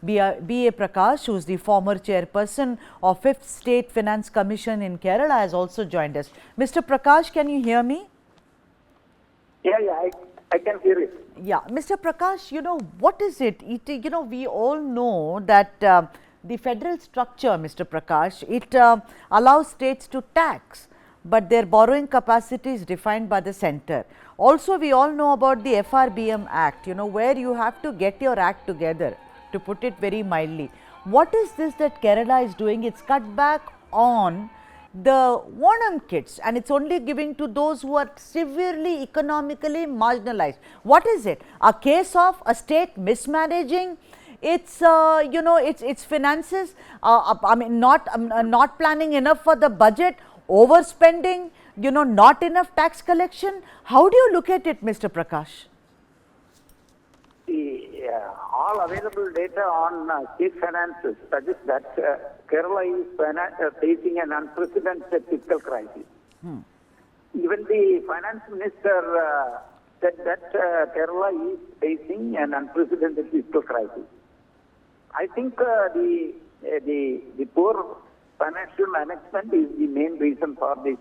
B.A Prakash, who is the former chairperson of 5th State Finance Commission in Kerala, has also joined us. Mr. Prakash, can you hear me? Yeah, I can hear it. Yeah, Mr. Prakash, what is it? We all know that the federal structure, Mr. Prakash, it allows states to tax, but their borrowing capacity is defined by the center. Also, we all know about the FRBM Act, where you have to get your act together, to put it very mildly. What is this that Kerala is doing? It's cut back on the Onam kits, and it's only giving to those who are severely economically marginalized. What is it? A case of a state mismanaging its its finances, not planning enough for the budget, overspending, not enough tax collection. How do you look at it, Mr. Prakash? All available data on state finances suggests that Kerala is facing an unprecedented fiscal crisis. Even the finance minister said that Kerala is facing an unprecedented fiscal crisis. I think the poor financial management is the main reason for this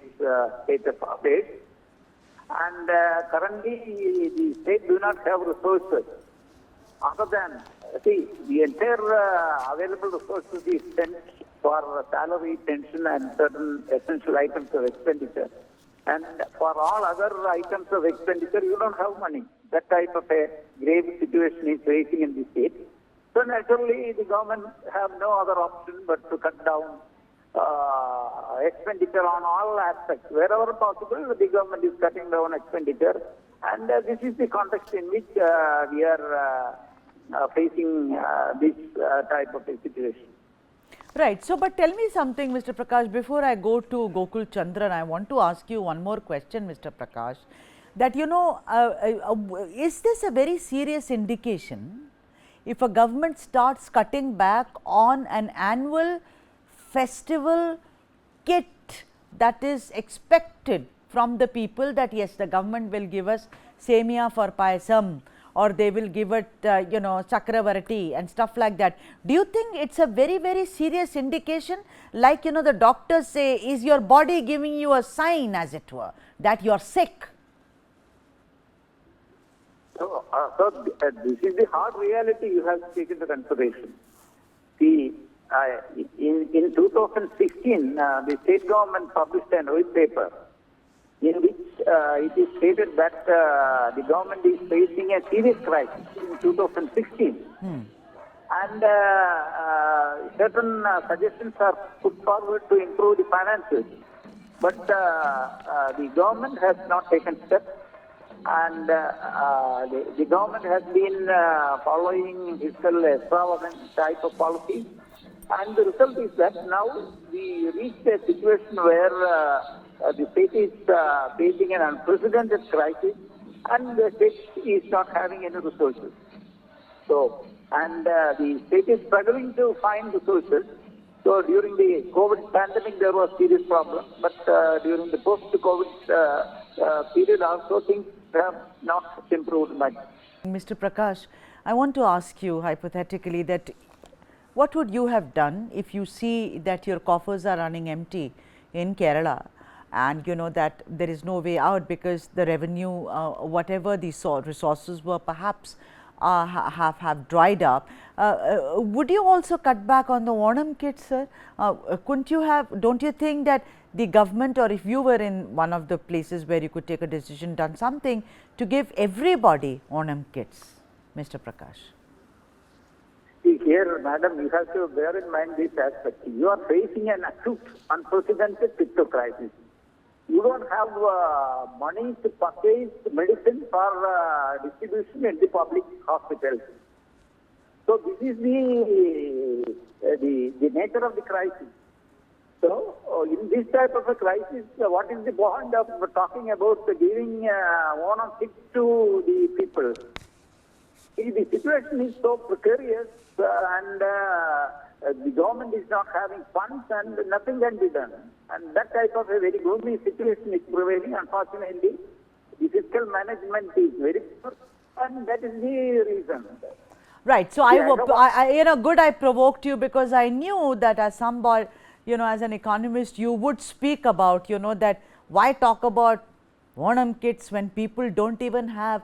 state of affairs. And currently, the state do not have resources. Other than, the entire available resources is spent for salary, pension and certain essential items of expenditure. And for all other items of expenditure, you don't have money. That type of a grave situation is facing in the state. So naturally, the government have no other option but to cut down expenditure on all aspects. Wherever possible, the government is cutting down expenditure. And this is the context in which we are facing this type of a situation. Right. So, but tell me something, Mr. Prakash, before I go to Gokul Chandran, I want to ask you one more question, Mr. Prakash, that is this a very serious indication if a government starts cutting back on an annual festival kit that is expected from the people, that yes, the government will give us semia for payasam, or they will give it chakravarti and stuff like that? Do you think it's a very, very serious indication? Like, the doctors say, is your body giving you a sign, as it were, that you are sick? So, this is the hard reality you have to take into consideration. In 2016, the state government published an white paper in which it is stated that the government is facing a serious crisis in 2016. And certain suggestions are put forward to improve the finances. But the government has not taken steps, and the government has been following fiscal extravagant type of policy. And the result is that now we reached a situation where the state is facing an unprecedented crisis, and the state is not having any resources. So, and the state is struggling to find resources. So, during the COVID pandemic, there was serious problem, but during the post-COVID period, also things have not improved much. Mr. Prakash, I want to ask you hypothetically that what would you have done if you see that your coffers are running empty in Kerala, and that there is no way out because the revenue, whatever the resources were, perhaps have dried up? Would you also cut back on the Onam kits, sir? Couldn't you have? Don't you think that the government, or if you were in one of the places where you could take a decision, done something to give everybody Onam kits, Mr. Prakash? Here, madam, you have to bear in mind this aspect. You are facing an acute, unprecedented fiscal crisis. You don't have money to purchase medicine for distribution in the public hospitals. So this is the nature of the crisis. So in this type of a crisis, what is the point of talking about giving Onam kits to the people? See, the situation is so precarious, and the government is not having funds, and nothing can be done. And that type of a very gloomy situation is prevailing. Unfortunately, the fiscal management is very poor, and that is the reason. Right. So Yeah, no, you know, good I provoked you, because I knew that as some boy, you know, as an economist, you would speak about, you know, that why talk about Onam kits when people don't even have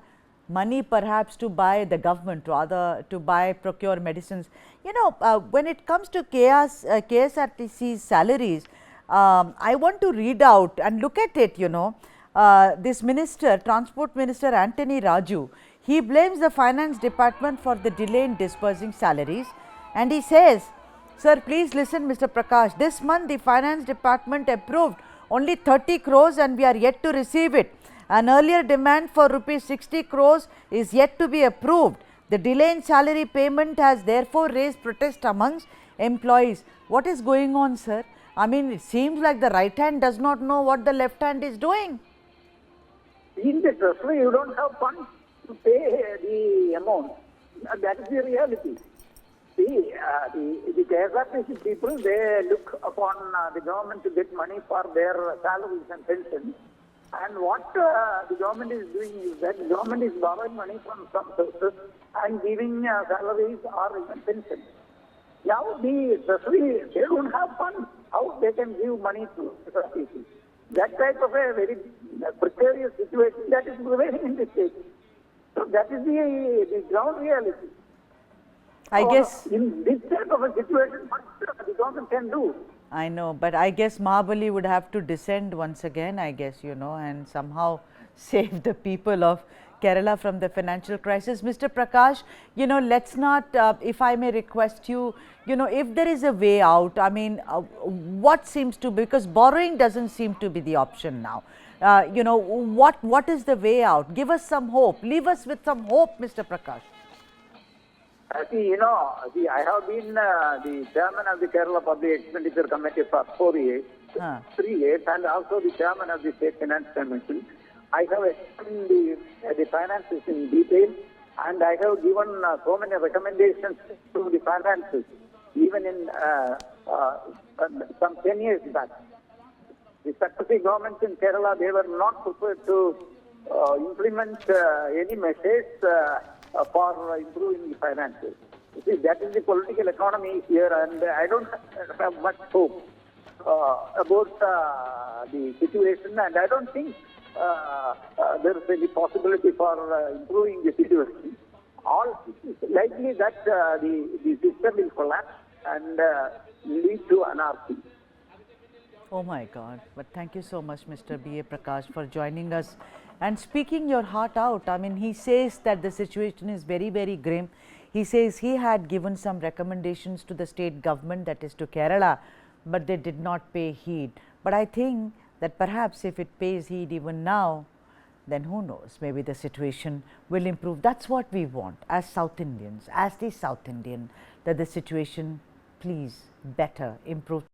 money perhaps to buy, the government rather, to buy, procure medicines. You know, when it comes to KSRTC's salaries, I want to read out and look at it, you know. This minister, Transport Minister Antony Raju, he blames the finance department for the delay in disbursing salaries, and he says, sir, please listen, Mr. Prakash, this month the finance department approved only 30 crores and we are yet to receive it. An earlier demand for rupees 60 crores is yet to be approved. The delay in salary payment has therefore raised protest amongst employees. What is going on, sir? I mean, it seems like the right hand does not know what the left hand is doing. in the treasury, you don't have funds to pay the amount. That is the reality. See, the KSRTC people, they look upon the government to get money for their salaries and pensions. And what the government is doing is that the government is borrowing money from some sources and giving salaries or even pensions. Now the treasury, they don't have funds. How they can give money to KSRTC? That type of a very precarious situation that is prevailing in the state. So that is the ground reality. I guess. In this type of a situation, what the government can do? I know, but I guess Mahabali would have to descend once again, I guess, you know, and somehow save the people of Kerala from the financial crisis. Mr. Prakash, you know, let's not, if I may request you, you know, if there is a way out, I mean, what seems to be, because borrowing doesn't seem to be the option now. You know, what is the way out? Give us some hope. Leave us with some hope, Mr. Prakash. I have been the chairman of the Kerala Public Expenditure Committee for 4 years, 3 years, and also the chairman of the State Finance Commission. I have explained the finances in detail, and I have given so many recommendations to the finances, even in some 10 years back. The successive governments in Kerala, they were not prepared to implement any measures for improving the finances. You see, that is the political economy here, and I don't have much hope about the situation, and I don't think there is any possibility for improving the situation. It's likely that the system will collapse and lead to anarchy. Oh my God, but thank you so much, Mr. B.A. Prakash, for joining us and speaking your heart out. I mean, he says that the situation is very, very grim. He says he had given some recommendations to the state government, that is to Kerala, but they did not pay heed. But I think that perhaps if it pays heed even now, then who knows, maybe the situation will improve. That's what we want as South Indians, as the South Indian, that the situation please better improve.